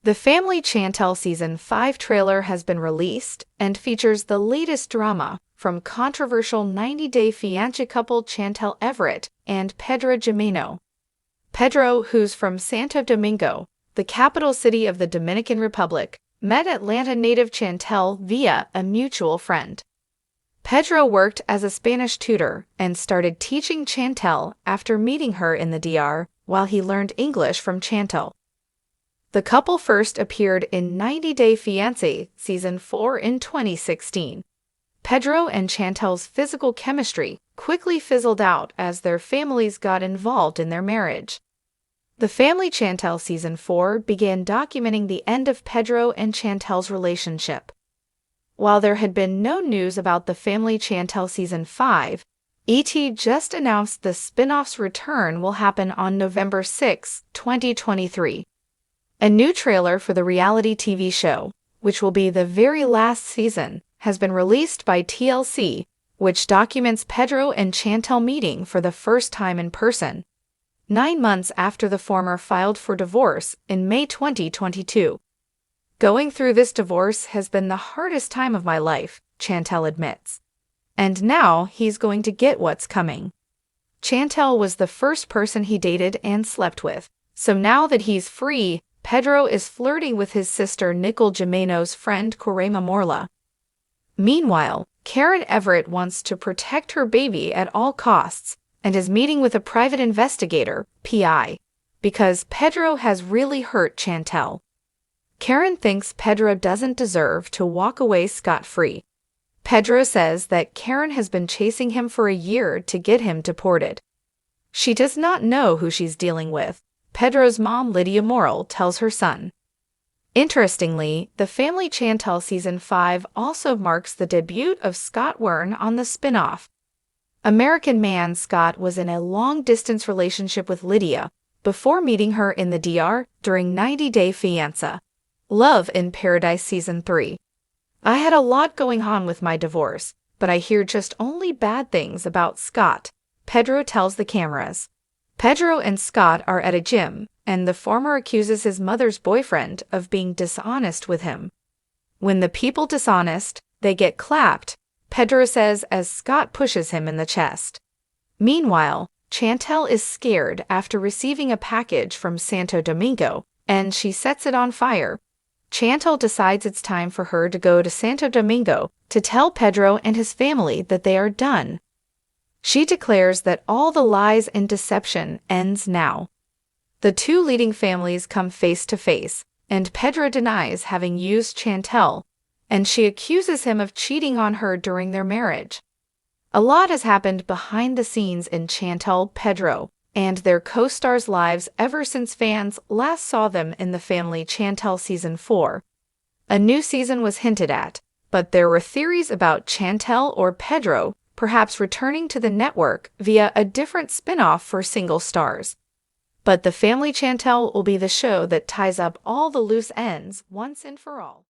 The Family Chantel Season 5 trailer has been released and features the latest drama from controversial 90-day fiancé couple Chantel Everett and Pedro Jimeno. Pedro, who's from Santo Domingo, the capital city of the Dominican Republic, met Atlanta native Chantel via a mutual friend. Pedro worked as a Spanish tutor and started teaching Chantel after meeting her in the DR while he learned English from Chantel. The couple first appeared in 90 Day Fiancé Season 4 in 2016. Pedro and Chantel's physical chemistry quickly fizzled out as their families got involved in their marriage. The Family Chantel Season 4 began documenting the end of Pedro and Chantel's relationship. While there had been no news about the Family Chantel Season 5, ET just announced the spin-off's return will happen on November 6, 2023. A new trailer for the reality TV show, which will be the very last season, has been released by TLC, which documents Pedro and Chantel meeting for the first time in person, 9 months after the former filed for divorce in May 2022. "Going through this divorce has been the hardest time of my life," Chantel admits. "And now he's going to get what's coming." Chantel was the first person he dated and slept with, so now that he's free, Pedro is flirting with his sister Nicole Jimeno's friend Corema Morla. Meanwhile, Karen Everett wants to protect her baby at all costs and is meeting with a private investigator, PI, because Pedro has really hurt Chantel. Karen thinks Pedro doesn't deserve to walk away scot-free. Pedro says that Karen has been chasing him for a year to get him deported. She does not know who she's dealing with, Pedro's mom Lydia Morrill tells her son. Interestingly, the Family Chantel Season 5 also marks the debut of Scott Wern on the spin-off. American man Scott was in a long-distance relationship with Lydia before meeting her in the DR during 90 Day Fiancé. Love in Paradise Season 3. "I had a lot going on with my divorce, but I hear just only bad things about Scott," Pedro tells the cameras. Pedro and Scott are at a gym, and the former accuses his mother's boyfriend of being dishonest with him. "When the people dishonest, they get clapped," Pedro says as Scott pushes him in the chest. Meanwhile, Chantel is scared after receiving a package from Santo Domingo, and she sets it on fire. Chantel decides it's time for her to go to Santo Domingo to tell Pedro and his family that they are done. She declares that all the lies and deception ends now. The two leading families come face to face, and Pedro denies having used Chantel, and she accuses him of cheating on her during their marriage. A lot has happened behind the scenes in Chantel, Pedro, and their co-stars' lives ever since fans last saw them in the Family Chantel Season 4. A new season was hinted at, but there were theories about Chantel or Pedro perhaps returning to the network via a different spin-off for single stars. But the Family Chantel will be the show that ties up all the loose ends once and for all.